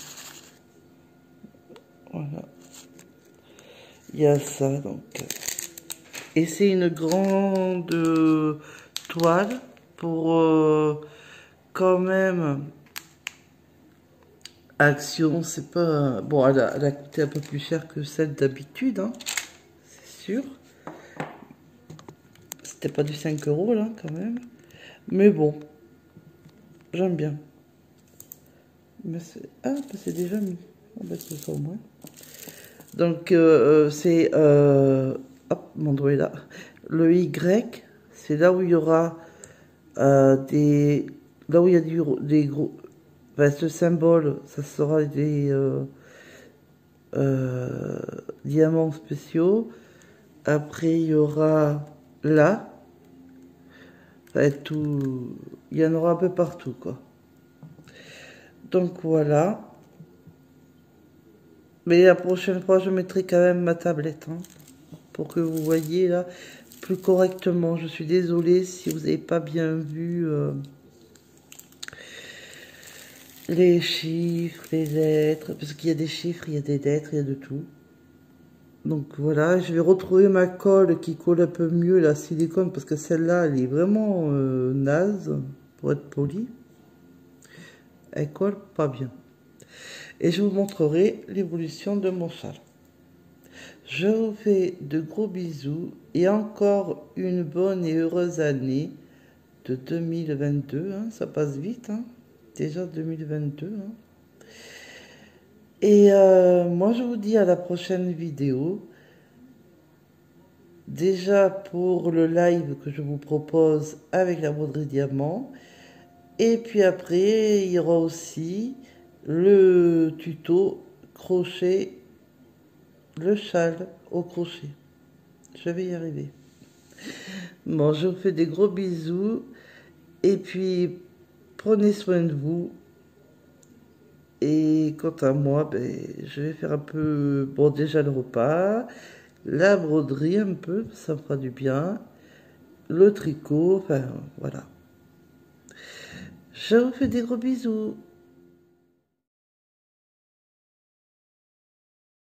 Voilà. Il y a ça, donc. Et c'est une grande toile pour quand même... Action, c'est pas... Bon, elle a coûté un peu plus cher que celle d'habitude, hein, c'est sûr. C'était pas du 5 € là, quand même. Mais bon, j'aime bien. Mais ah, bah c'est déjà mis. Ah, bah, c'est ça au moins. Donc, c'est... hop, mon doigt est là. Le Y, c'est là où il y aura des... Là où il y a des gros... Enfin, ce symbole, ça sera des diamants spéciaux. Après, il y aura là. Ça va être tout... Il y en aura un peu partout, quoi. Donc, voilà. Mais la prochaine fois, je mettrai quand même ma tablette, hein, pour que vous voyez, là, plus correctement. Je suis désolée si vous n'avez pas bien vu les chiffres, les lettres. Parce qu'il y a des chiffres, il y a des lettres, il y a de tout. Donc voilà, je vais retrouver ma colle qui colle un peu mieux la silicone parce que celle-là, elle est vraiment naze, pour être poli. Elle colle pas bien. Et je vous montrerai l'évolution de mon châle. Je vous fais de gros bisous et encore une bonne et heureuse année de 2022. Hein, ça passe vite, hein, déjà 2022. Hein. Et moi, je vous dis à la prochaine vidéo. Déjà pour le live que je vous propose avec la broderie diamant. Et puis après, il y aura aussi le tuto crochet, le châle au crochet. Je vais y arriver. Bon, je vous fais des gros bisous. Et puis, prenez soin de vous. Et quant à moi, ben, je vais faire un peu... Bon, déjà le repas. La broderie un peu, ça me fera du bien. Le tricot, enfin, voilà. Je vous fais des gros bisous.